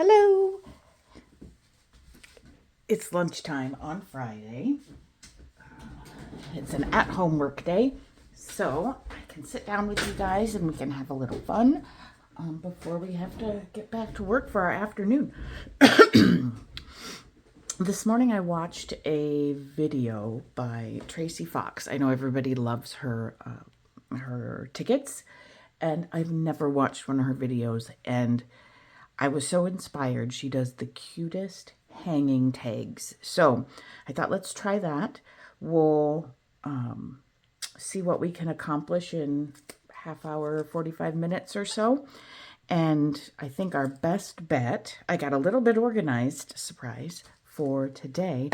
Hello. It's lunchtime on Friday. It's an at-home work day, so I can sit down with you guys and we can have a little fun before we have to get back to work for our afternoon. This morning I watched a video by Tracie Fox. I know everybody loves her tickets, and I've never watched one of her videos, and I was so inspired. She does the cutest hanging tags. So I thought, let's try that. We'll see what we can accomplish in half hour, 45 minutes or so. And I think our best bet, I got a little bit organized, surprise, for today.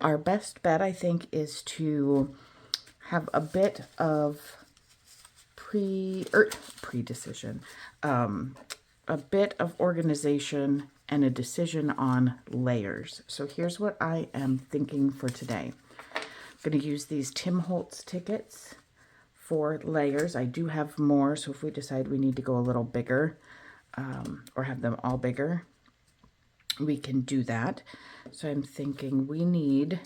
Our best bet, I think, is to have a bit of pre-decision, a bit of organization and a decision on layers. So here's what I am thinking for today. I'm going to use these Tim Holtz tickets for layers. I do have more, so if we decide we need to go a little bigger or have them all bigger, we can do that. So I'm thinking we're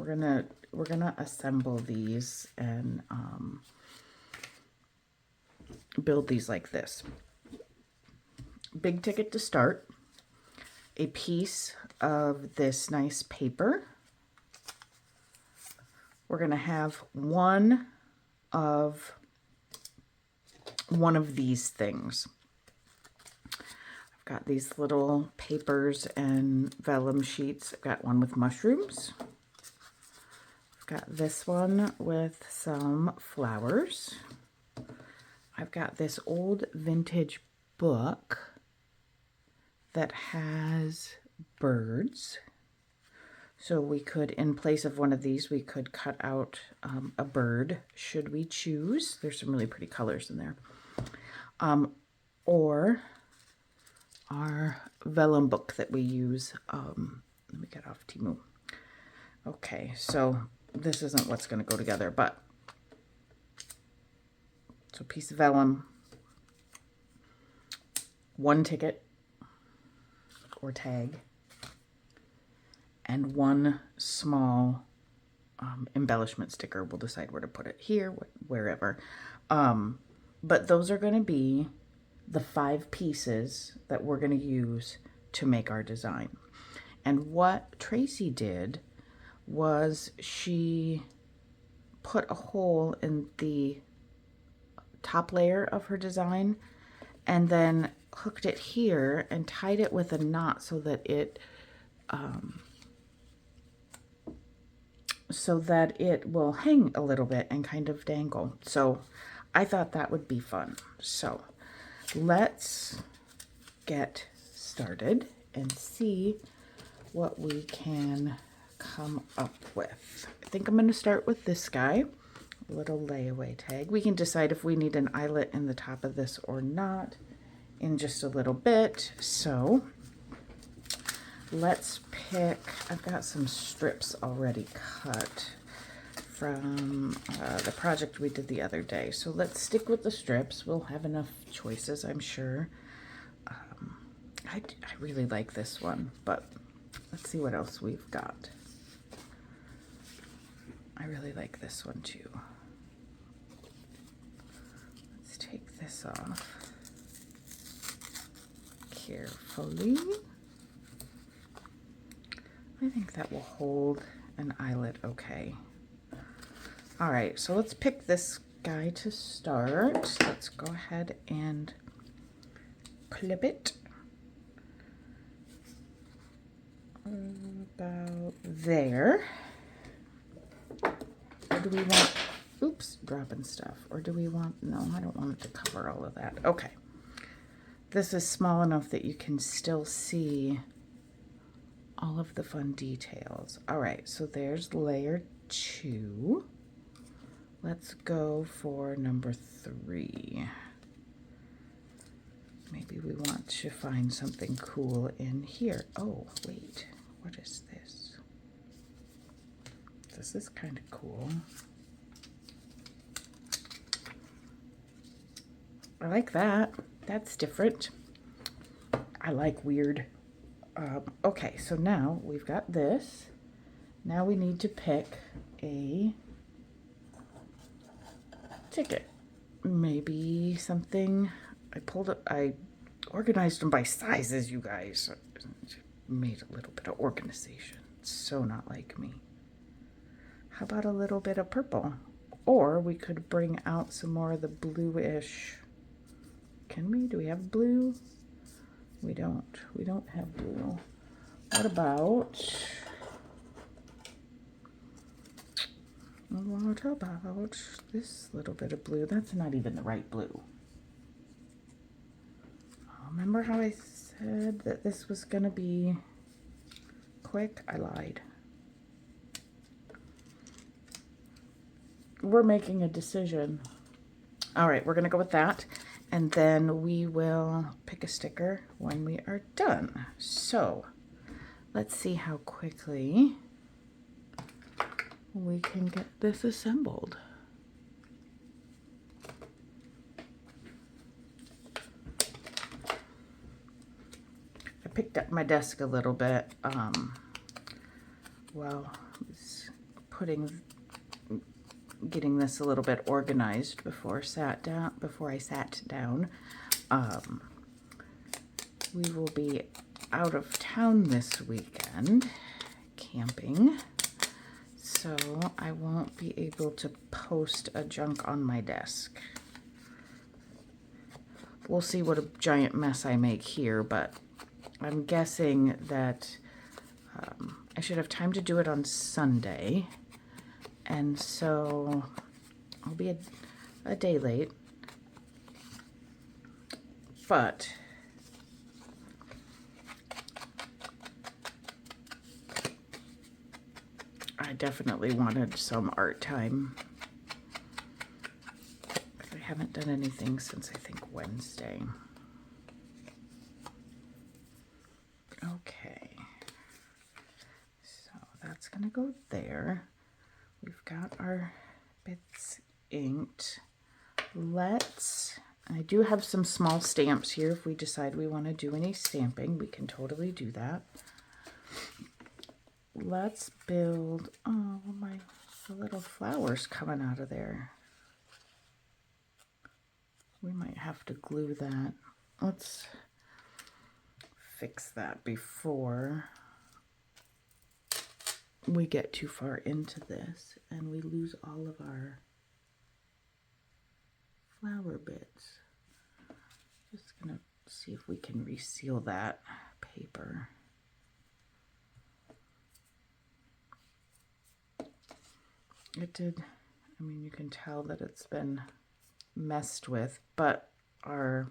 gonna assemble these and build these like this. Big ticket to start, a piece of this nice paper. We're going to have one of these things. I've got these little papers and vellum sheets. I've got one with mushrooms. I've got this one with some flowers. I've got this old vintage book that has birds. So we could, in place of one of these, we could cut out a bird, should we choose. There's some really pretty colors in there. Or our vellum book that we use. Let me get off Timu. Okay, so this isn't what's going to go together, but so piece of vellum, one ticket or tag, and one small embellishment sticker. We'll decide where to put it, here, wherever. But those are going to be the 5 pieces that we're going to use to make our design. And what Tracie did was she put a hole in the top layer of her design and then hooked it here and tied it with a knot so that it will hang a little bit and kind of dangle. So I thought that would be fun. So let's get started and see what we can come up with. I think I'm going to start with this guy. Little layaway tag. We can decide if we need an eyelet in the top of this or not in just a little bit. So let's pick, I've got some strips already cut from the project we did the other day. So let's stick with the strips. We'll have enough choices, I'm sure. I really like this one, but let's see what else we've got. I really like this one too. Let's take this off carefully. I think that will hold an eyelet okay. All right, so let's pick this guy to start. Let's go ahead and clip it about there. Or do we want, oops, dropping stuff. Or do we want, no, I don't want it to cover all of that. Okay. This is small enough that you can still see all of the fun details. All right, so there's layer 2. Let's go for number 3. Maybe we want to find something cool in here. Oh, wait, what is this? This is kind of cool. I like that. That's different. I like weird. Okay, so now we've got this. Now we need to pick a ticket. Maybe something. I organized them by sizes, you guys. Made a little bit of organization. So not like me. How about a little bit of purple? Or we could bring out some more of the bluish. Can we? Do we have blue? We don't. We don't have blue. What about this little bit of blue? That's not even the right blue. Oh, remember how I said that this was going to be quick? I lied. We're making a decision. All right, we're going to go with that. And then we will pick a sticker when we are done. So let's see how quickly we can get this assembled. I picked up my desk a little bit while I was getting this a little bit organized before I sat down. We will be out of town this weekend camping, so I won't be able to post a junk on my desk. We'll see what a giant mess I make here, but I'm guessing that I should have time to do it on Sunday, and so I'll be a day late, but I definitely wanted some art time. I haven't done anything since I think Wednesday. Okay, so that's gonna go there. We've got our bits inked. I do have some small stamps here. If we decide we want to do any stamping, we can totally do that. Let's build, oh, the little flowers coming out of there. We might have to glue that. Let's fix that before we get too far into this and we lose all of our flower bits. Just gonna see if we can reseal that paper. It did, I mean, you can tell that it's been messed with, but our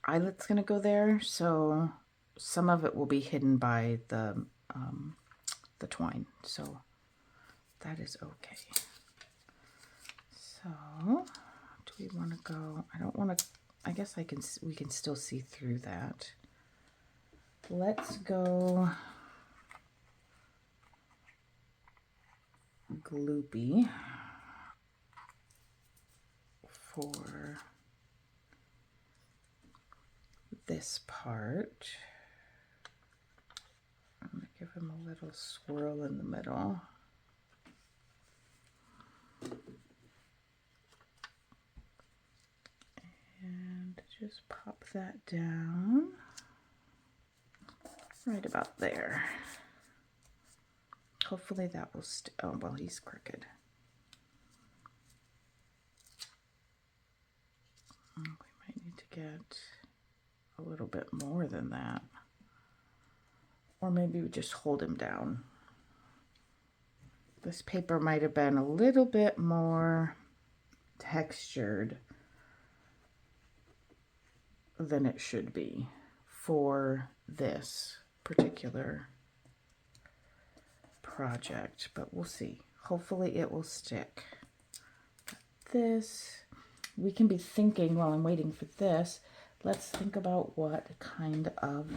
eyelet's gonna go there, so some of it will be hidden by the twine, so that is okay. So, do we want to go? I don't want to. I guess we can still see through that. Let's go gloopy for this part. I'm going to give him a little swirl in the middle. And just pop that down right about there. Hopefully that will oh, well, he's crooked. Oh, we might need to get a little bit more than that. Or maybe we just hold him down. This paper might have been a little bit more textured than it should be for this particular project, but we'll see. Hopefully it will stick. This, we can be thinking while I'm waiting for this, let's think about what kind of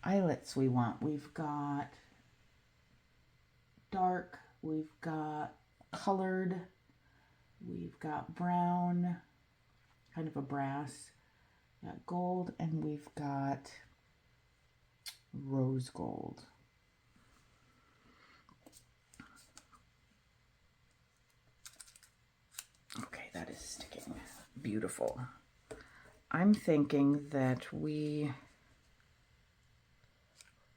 eyelets we want. We've got dark, we've got colored, we've got brown, kind of a brass, got gold, and we've got rose gold. Okay, that is sticking. Beautiful. I'm thinking that we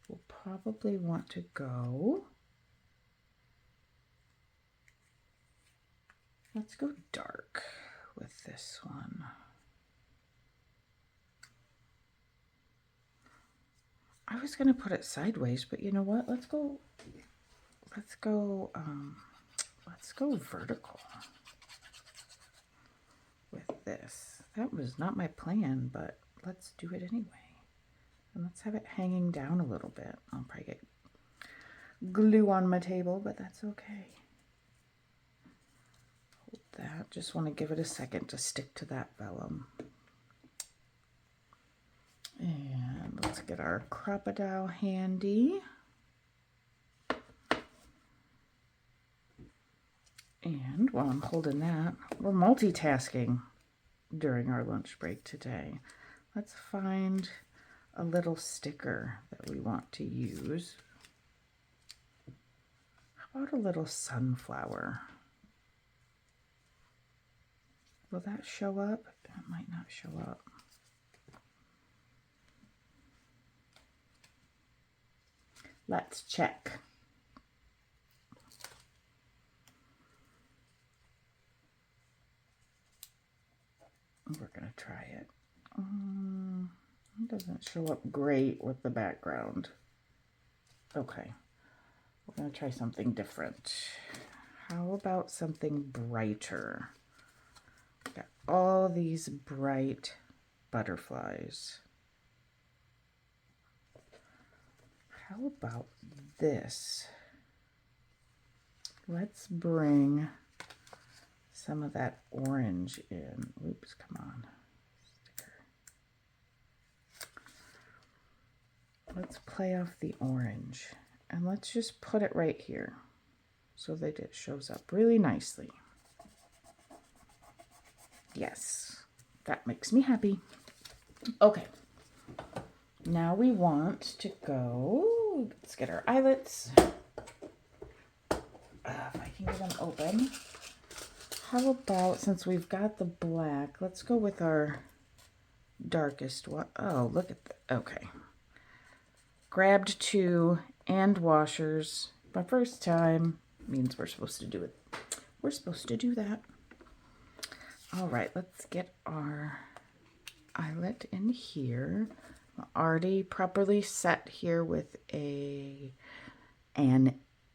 will probably want to go, let's go dark with this one. I was going to put it sideways, but you know what? Let's go vertical with this. That was not my plan, but let's do it anyway. And let's have it hanging down a little bit. I'll probably get glue on my table, but that's okay. Hold that. Just want to give it a second to stick to that vellum. And let's get our crocodile handy. And while I'm holding that, we're multitasking during our lunch break today. Let's find a little sticker that we want to use. How about a little sunflower? Will that show up? That might not show up. Let's check. We're going to try it. It doesn't show up great with the background. Okay, we're going to try something different. How about something brighter? Got all these bright butterflies. How about this? Let's bring some of that orange in. Oops, come on. Sticker. Let's play off the orange. And let's just put it right here so that it shows up really nicely. Yes, that makes me happy. Okay. Now we want to go, let's get our eyelets. If I can get them open. How about, since we've got the black, let's go with our darkest one. Oh, look at that. Okay. Grabbed 2 and washers. My first time means we're supposed to do it. We're supposed to do that. All right, let's get our eyelet in here. I'm already properly set here with an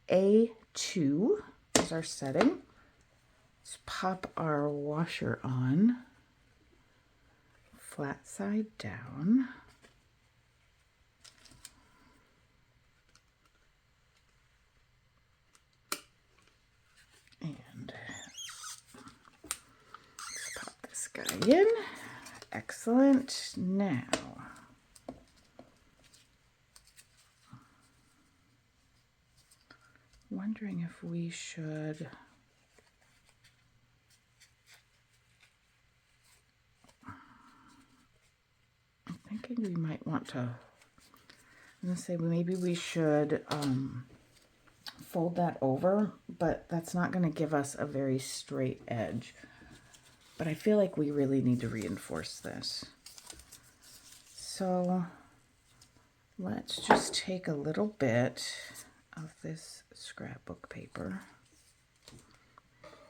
A2 is our setting. Let's pop our washer on, flat side down. And let's pop this guy in. Excellent. Now, wondering if we should thinking we might want to, I'm going to say maybe we should fold that over, but that's not going to give us a very straight edge. But I feel like we really need to reinforce this. So let's just take a little bit of this scrapbook paper,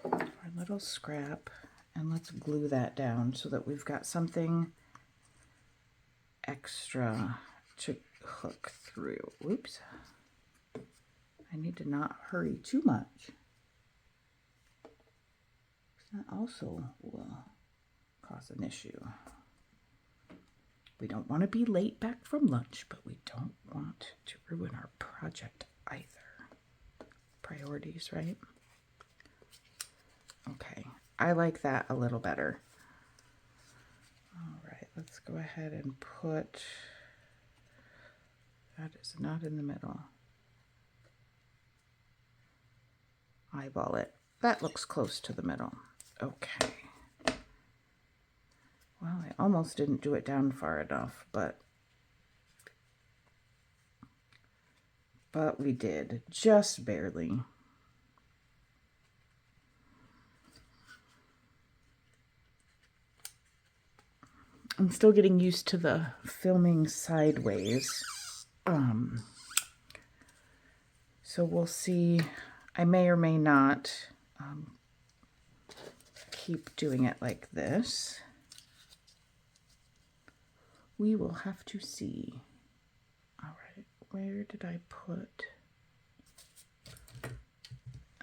our little scrap, and let's glue that down so that we've got something extra to hook through. Oops. I need to not hurry too much. That also will cause an issue. We don't want to be late back from lunch, but we don't want to ruin our project either. Priorities, right? Okay, I like that a little better. All right, let's go ahead and put, that is not in the middle. Eyeball it. That looks close to the middle. Okay. Well, I almost didn't do it down far enough, but we did, just barely. I'm still getting used to the filming sideways. So we'll see. I may or may not keep doing it like this. We will have to see. All right, where did I put?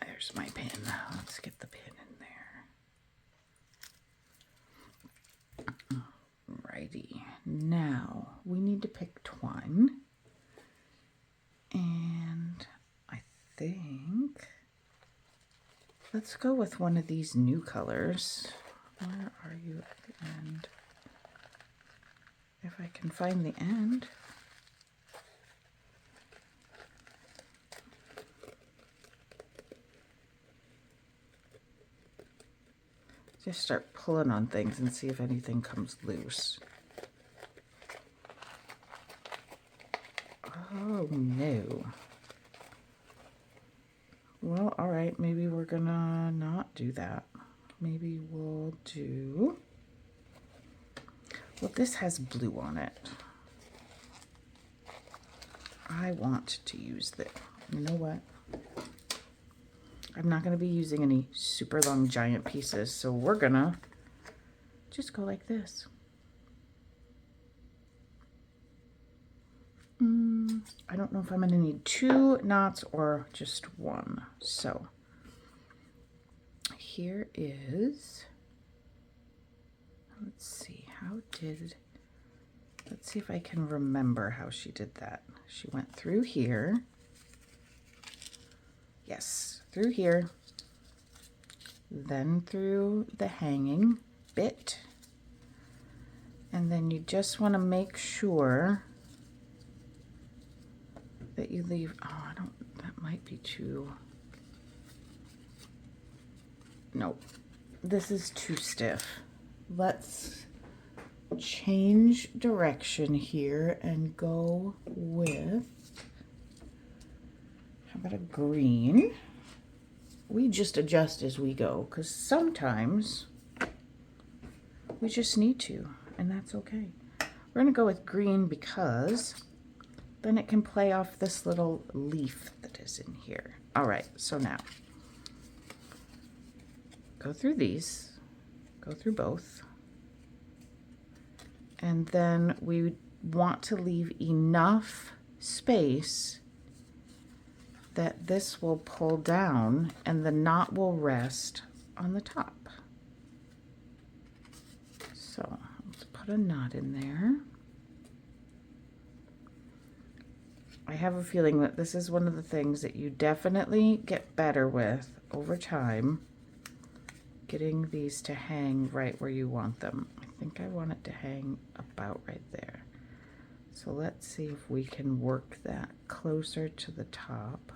There's my pin. Let's get the pin in there. Righty. Now we need to pick twine. And I think let's go with one of these new colors. Where are you at the end? If I can find the end. Just start pulling on things and see if anything comes loose. Oh no. Well, all right, maybe we're gonna not do that. Maybe we'll do, well, this has blue on it. I want to use this. You know what? I'm not going to be using any super long giant pieces, so we're gonna just go like this. I don't know if I'm going to need 2 knots or just 1. So here is, let's see, let's see if I can remember how she did that. She went through here. Yes, through here, then through the hanging bit, and then you just want to make sure that you leave, oh, that might be too, nope, this is too stiff. Let's change direction here and go with, how about a green? We just adjust as we go, because sometimes we just need to, and that's okay. We're going to go with green because then it can play off this little leaf that is in here. All right, so now go through these, go through both, and then we want to leave enough space that this will pull down and the knot will rest on the top. So let's put a knot in there. I have a feeling that this is one of the things that you definitely get better with over time, getting these to hang right where you want them. I think I want it to hang about right there. So let's see if we can work that closer to the top.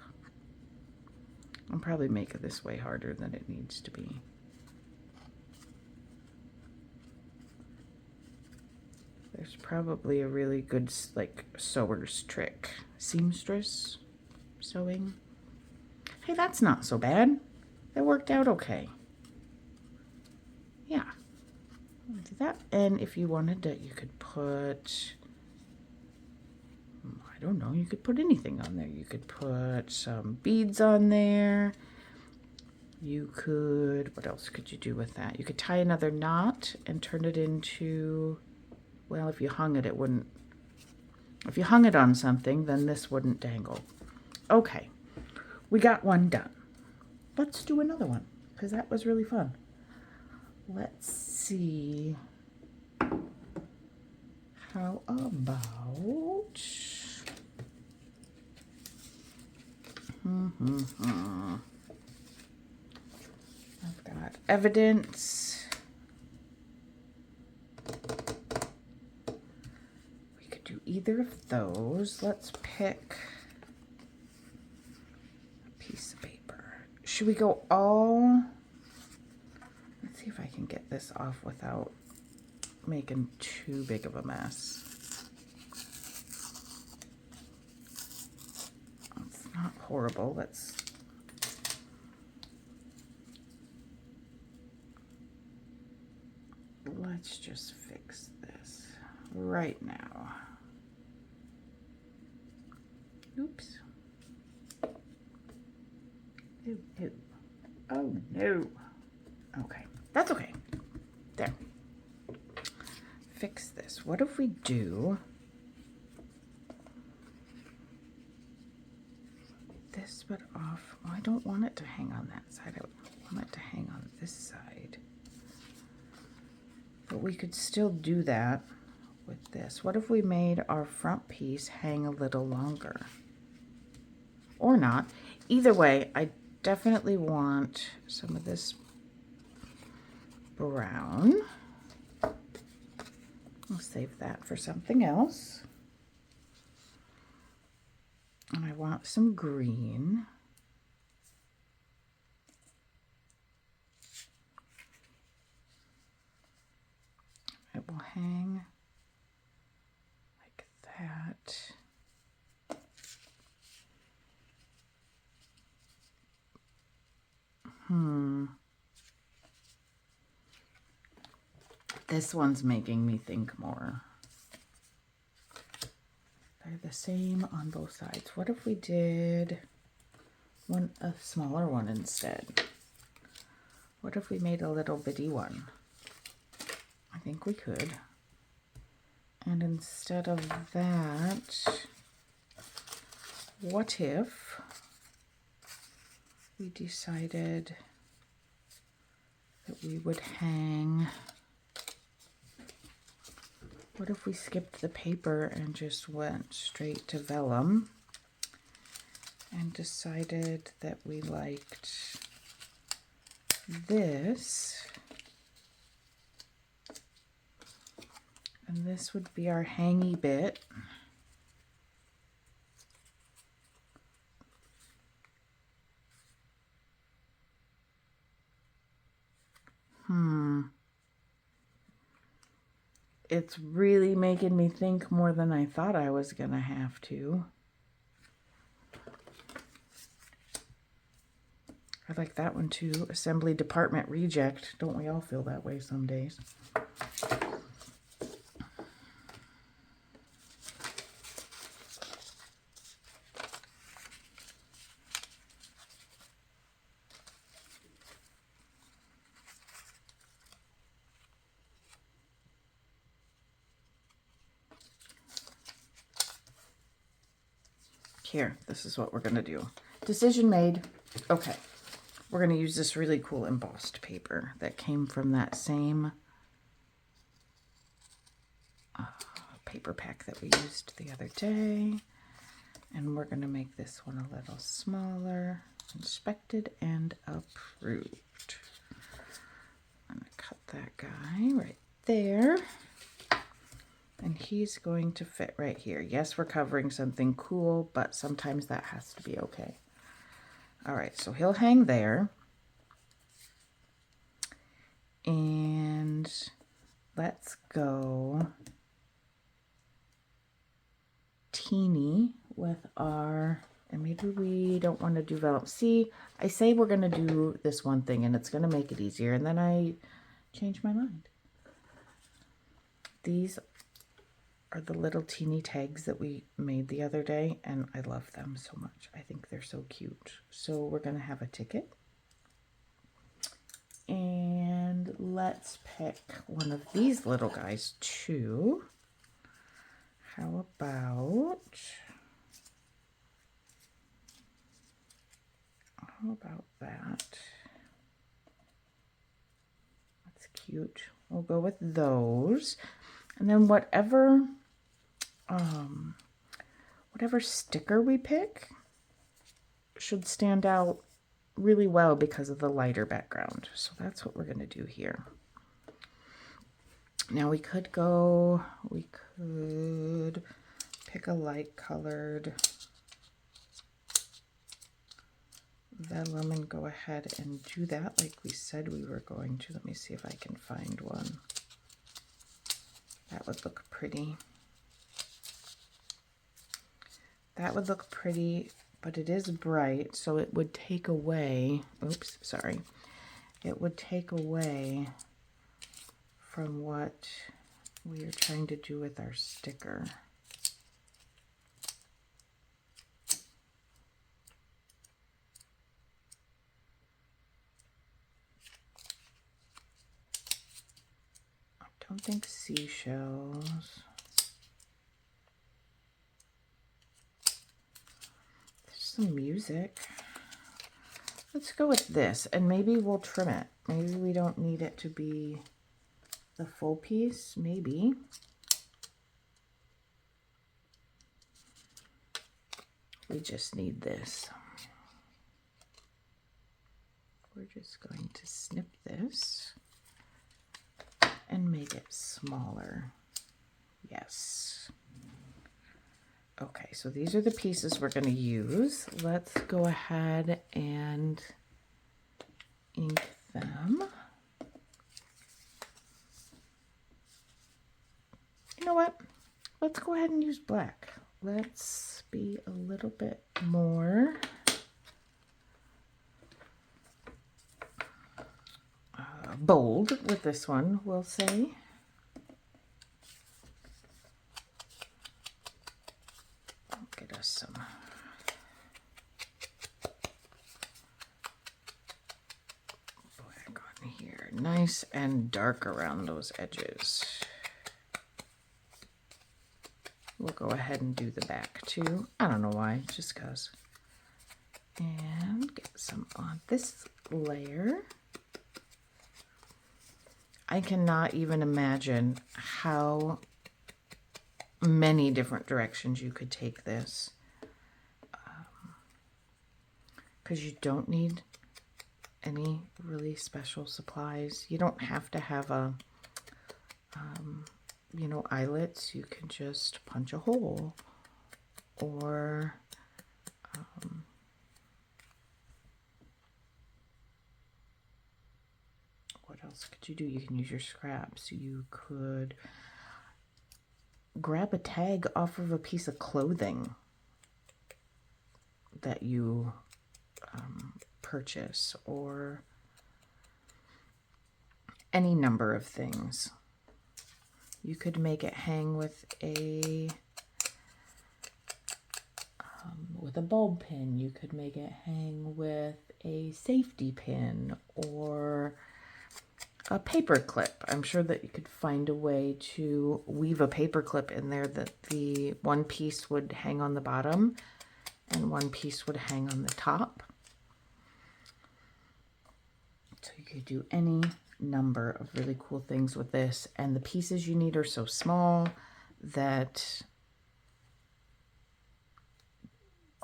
I'm probably making this way harder than it needs to be. There's probably a really good, like, sewer's trick. Seamstress sewing. Hey, that's not so bad. That worked out okay. Yeah. Do that. And if you wanted to, you could put, I don't know, you could put anything on there. You could put some beads on there. You could, what else could you do with that? You could tie another knot and turn it into, well, if you hung it, it wouldn't, if you hung it on something, then this wouldn't dangle. Okay, we got one done. Let's do another one, because that was really fun. Let's see. How about, I've got evidence. We could do either of those. Let's pick a piece of paper. Should we go all, let's see if I can get this off without making too big of a mess. It's not horrible. Let's just fix this right now. Oops. Ew, ew. Oh no. Okay, that's okay. There. Fix this. What if we do this but off? Oh, I don't want it to hang on that side. I want it to hang on this side. But we could still do that with this. What if we made our front piece hang a little longer? Or not. Either way, I definitely want some of this brown. I'll save that for something else. And I want some green. It will hang like that. This one's making me think more. They're the same on both sides. What if we did a smaller one instead? What if we made a little bitty one? I think we could. And instead of that, what if we decided that we would hang, what if we skipped the paper and just went straight to vellum and decided that we liked this, and this would be our hangy bit. It's really making me think more than I thought I was gonna have to. I like that one too. Assembly department reject. Don't we all feel that way some days? Here, this is what we're gonna do. Decision made. Okay, we're gonna use this really cool embossed paper that came from that same paper pack that we used the other day. And we're gonna make this one a little smaller. Inspected and approved. I'm gonna cut that guy right there. And he's going to fit right here. Yes, we're covering something cool, but sometimes that has to be okay. All right, so he'll hang there. And let's go teeny with our, and maybe we don't want to do vellum. See, I say we're gonna do this one thing and it's gonna make it easier, and then I change my mind. These are the little teeny tags that we made the other day, and I love them so much. I think they're so cute. So we're gonna have a ticket. And let's pick one of these little guys too. How about that? That's cute. We'll go with those. And then whatever sticker we pick should stand out really well because of the lighter background. So that's what we're going to do here. Now we could pick a light colored vellum and go ahead and do that like we said we were going to. Let me see if I can find one. That would look pretty. That would look pretty, but it is bright, so it would take away, oops, sorry. It would take away from what we are trying to do with our sticker. I don't think seashells. There's some music. Let's go with this, and maybe we'll trim it. Maybe we don't need it to be the full piece, maybe. We just need this. We're just going to snip this and make it smaller. Yes. Okay, so these are the pieces we're going to use. Let's go ahead and ink them. You know what? Let's go ahead and use black. Let's be a little bit more bold with this one, we'll say. Get us some black on here. Nice and dark around those edges. We'll go ahead and do the back too. I don't know why, just because. And get some on this layer. I cannot even imagine how many different directions you could take this. Because you don't need any really special supplies. You don't have to have a, you know, eyelets. You can just punch a hole, or what else could you do? You can use your scraps. You could grab a tag off of a piece of clothing that you purchase, or any number of things. You could make it hang with a bulb pin. You could make it hang with a safety pin or a paper clip. I'm sure that you could find a way to weave a paper clip in there that the one piece would hang on the bottom and one piece would hang on the top. So you could do any number of really cool things with this, and the pieces you need are so small that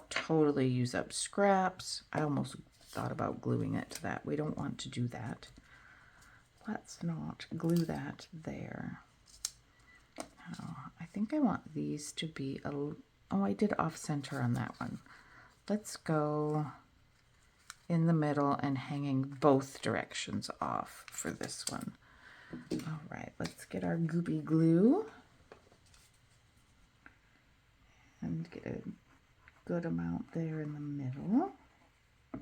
totally use up scraps. I almost thought about gluing it to that. We don't want to do that. Let's not glue that there. Now, I think I want these to be a, oh, I did off center on that one. Let's go in the middle and hanging both directions off for this one. All right, let's get our goopy glue and get a good amount there in the middle. I'll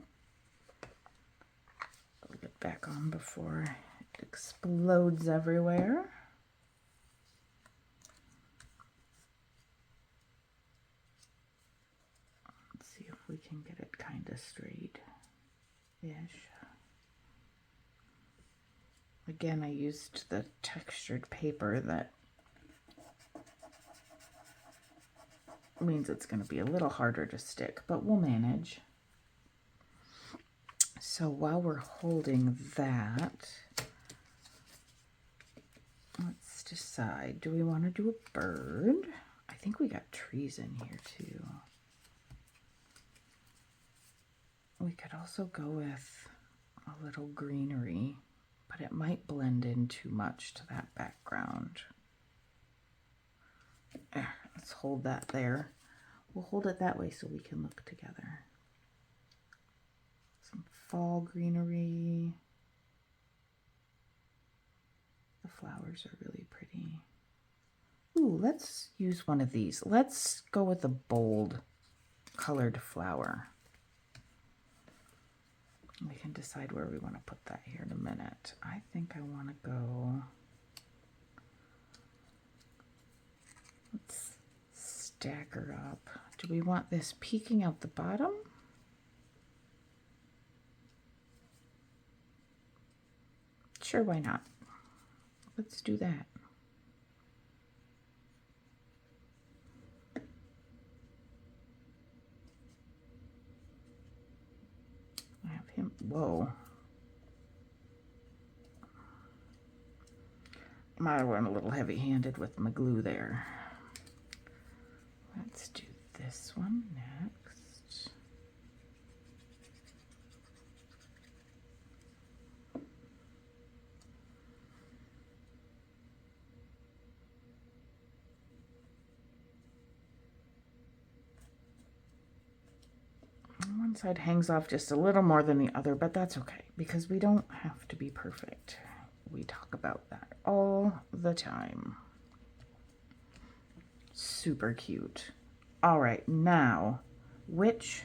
get back on before it explodes everywhere. Let's see if we can get it kind of straight. Ish. Again, I used the textured paper. That means it's going to be a little harder to stick, but we'll manage. So while we're holding that, let's decide, do we want to do a bird? I think we got trees in here too. We could also go with a little greenery, but it might blend in too much to that background. Let's hold that there. We'll hold it that way so we can look together. Some fall greenery. The flowers are really pretty. Ooh, let's use one of these. Let's go with a bold colored flower. We can decide where we want to put that here in a minute. I think I want to go, let's stack her up. Do we want this peeking out the bottom? Sure, why not? Let's do that. I have him, whoa. Might have went a little heavy-handed with my glue there. Let's do this one next. One side hangs off just a little more than the other, but that's okay because we don't have to be perfect. We talk about that all the time. Super cute. All right, now, which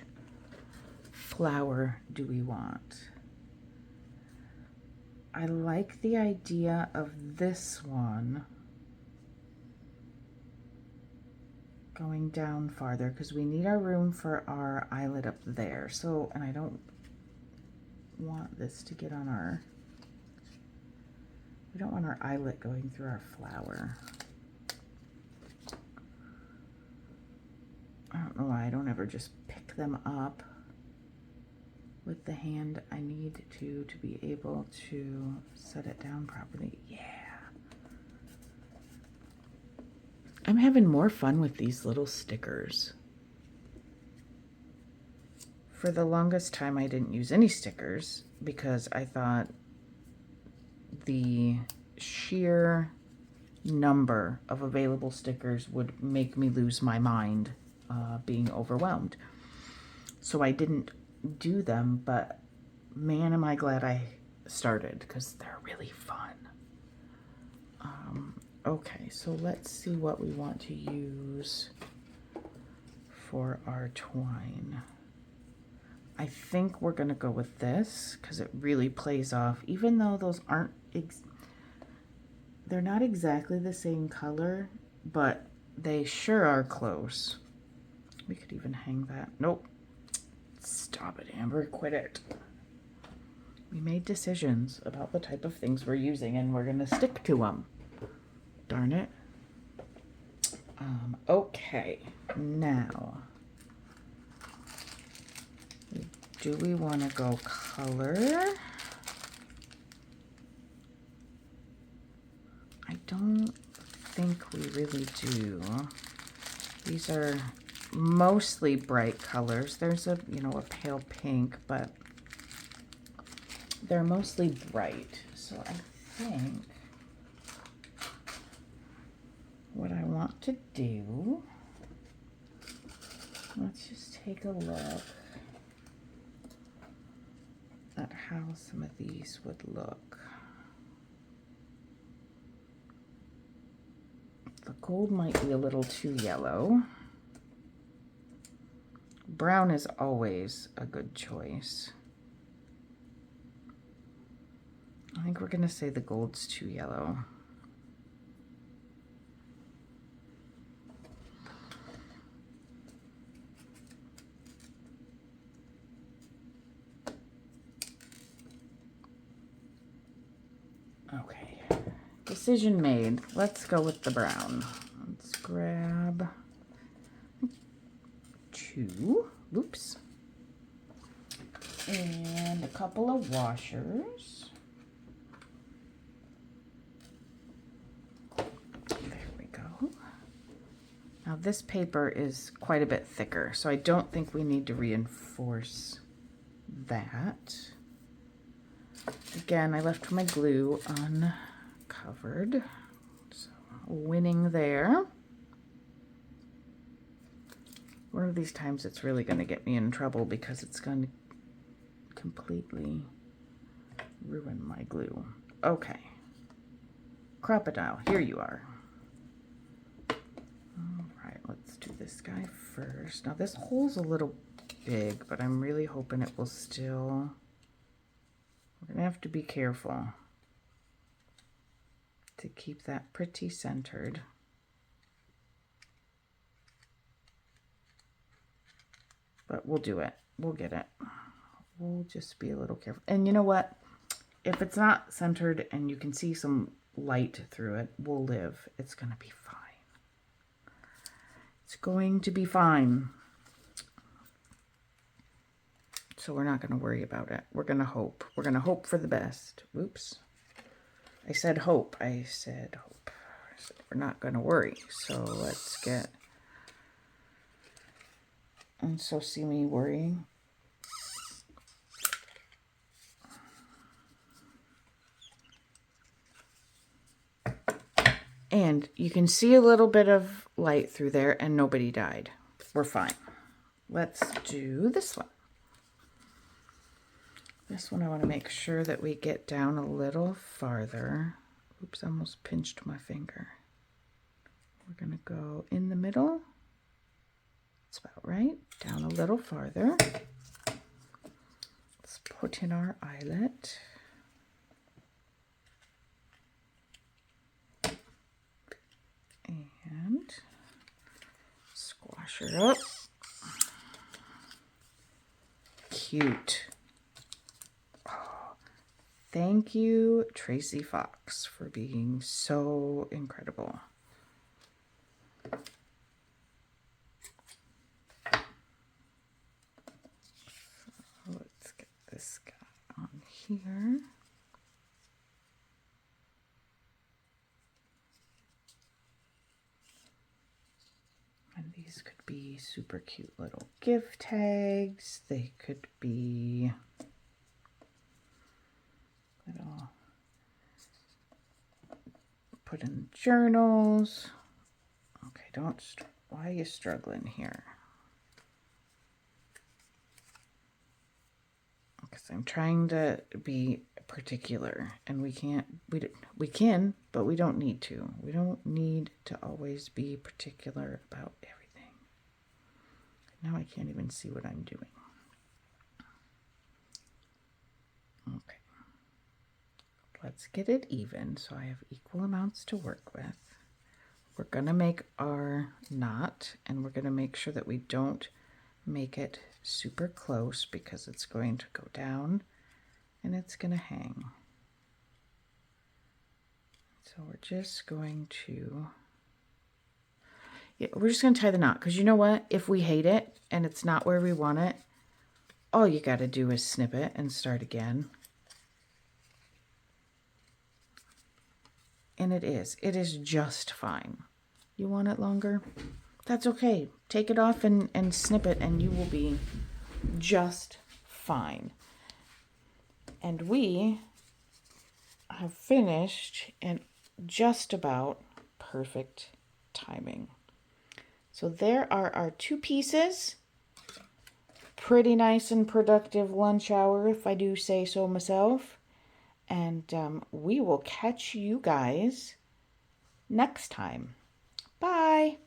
flower do we want? I like the idea of this one going down farther because we need our room for our eyelet up there. So, and I don't want this to get on our, we don't want our eyelet going through our flower. I don't know why I don't ever just pick them up with the hand. I need to be able to set it down properly. Yeah. I'm having more fun with these little stickers. For the longest time, I didn't use any stickers because I thought the sheer number of available stickers would make me lose my mind being overwhelmed. So I didn't do them, but man, am I glad I started because they're really fun. Okay, so let's see what we want to use for our twine. I think we're gonna go with this because it really plays off, even though those aren't, they're not exactly the same color, but they sure are close. We could even hang that. Nope. Stop it, Amber, quit it. We made decisions about the type of things we're using and we're gonna stick to them. Darn it. Okay, now, do we want to go color? I don't think we really do. These are mostly bright colors. There's a, you know, a pale pink, but they're mostly bright. So I think what I want to do, let's just take a look at how some of these would look. The gold might be a little too yellow. Brown is always a good choice. I think we're gonna say the gold's too yellow. Okay, decision made. Let's go with the brown. Let's grab two, oops, and a couple of washers. There we go. Now this paper is quite a bit thicker, so I don't think we need to reinforce that. Again, I left my glue uncovered, so winning there. One of these times it's really going to get me in trouble because it's going to completely ruin my glue. Okay. Crocodile, here you are. this guy first. Now this hole's a little big, but I'm really hoping it will still... We're gonna have to be careful to keep that pretty centered. But we'll do it. We'll get it. We'll just be a little careful. And you know what? If it's not centered and you can see some light through it, we'll live. It's gonna be fine. It's going to be fine. So we're not going to worry about it. We're going to hope. We're going to hope for the best. Oops. I said hope. I said hope. I said we're not going to worry. So let's get... And so see me worrying. And you can see a little bit of light through there and nobody died. We're fine. Let's do this one. This one I want to make sure that we get down a little farther. Oops, I almost pinched my finger. We're going to go in the middle. That's about right. Down a little farther. Let's put in our eyelet. And squash her up. Cute. Thank you, Tracie Fox, for being so incredible. So let's get this guy on here. And these could be super cute little gift tags. They could be... little put in journals. Okay, why are you struggling here? Because I'm trying to be particular, and we can, but we don't need to. We don't need to always be particular about everything. Now I can't even see what I'm doing. Okay. Let's get it even so I have equal amounts to work with. We're going to make our knot, and we're going to make sure that we don't make it super close because it's going to go down and it's going to hang. So we're just going to... Yeah, we're just going to tie the knot because you know what? If we hate it and it's not where we want it, all you got to do is snip it and start again. And it is just fine. You want it longer? That's okay. Take it off and snip it and you will be just fine. And we have finished in just about perfect timing. So there are our two pieces. Pretty nice and productive lunch hour, if I do say so myself. And we will catch you guys next time. Bye.